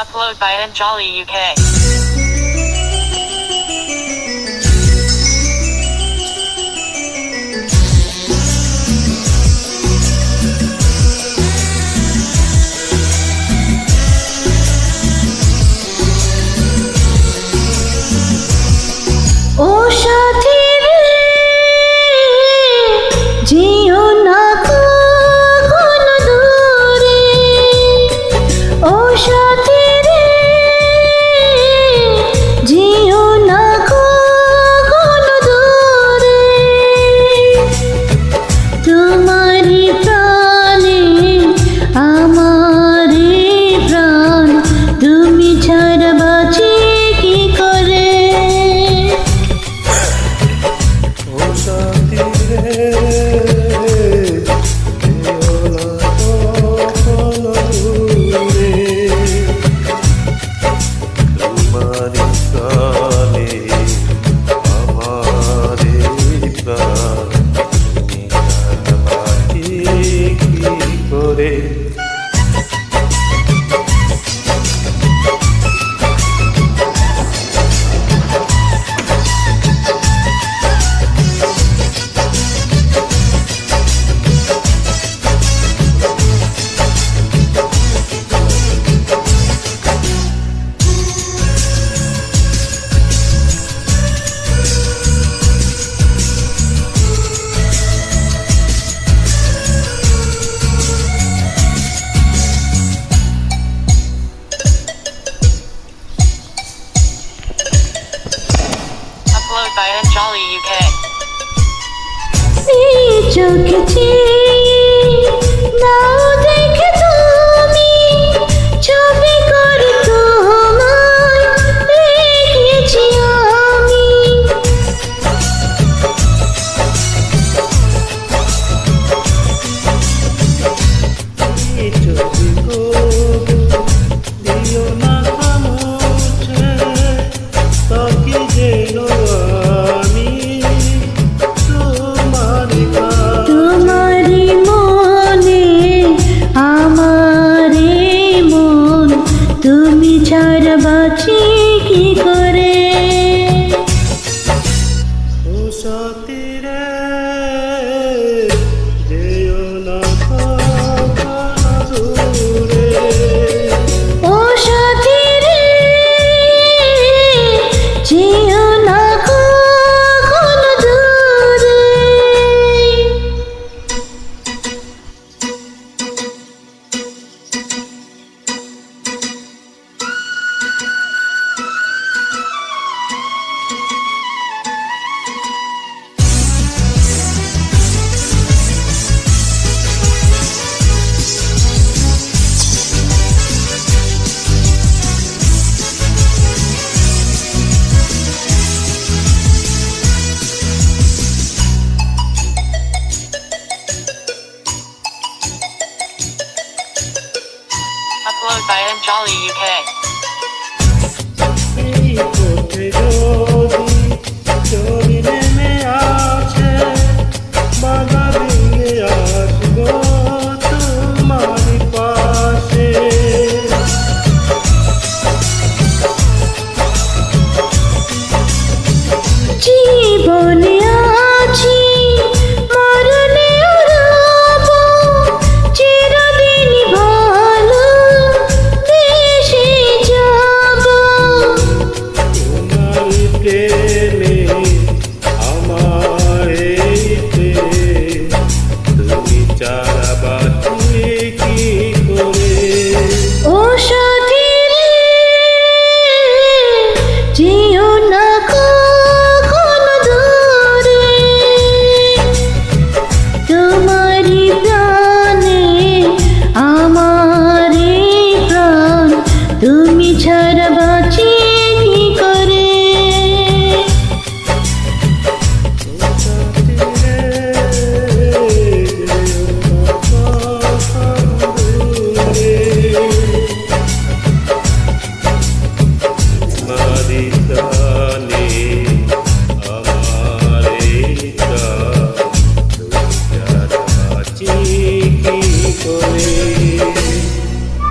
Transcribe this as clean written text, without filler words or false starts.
Upload by Anjali UK. ও সাথী রে যেও না কখনো দূরে, ও সাথী রে যেও না কখনো দূরে, তোমারই প্রাণে আমারই প্রাণ, তুমি ছাড়া বাঁচি কি করে। Upload by Anjali UK. এই চোখে চেয়ে নাও দেখে তুমি, ছবি করে তোমায় রেখেছি আমি। তোমারই মনে আমারই মন, তুমি ছাড়া বাঁচি কি করে। ও সাথী রে যেও না কখনো দূরে। Upload by Anjali UK.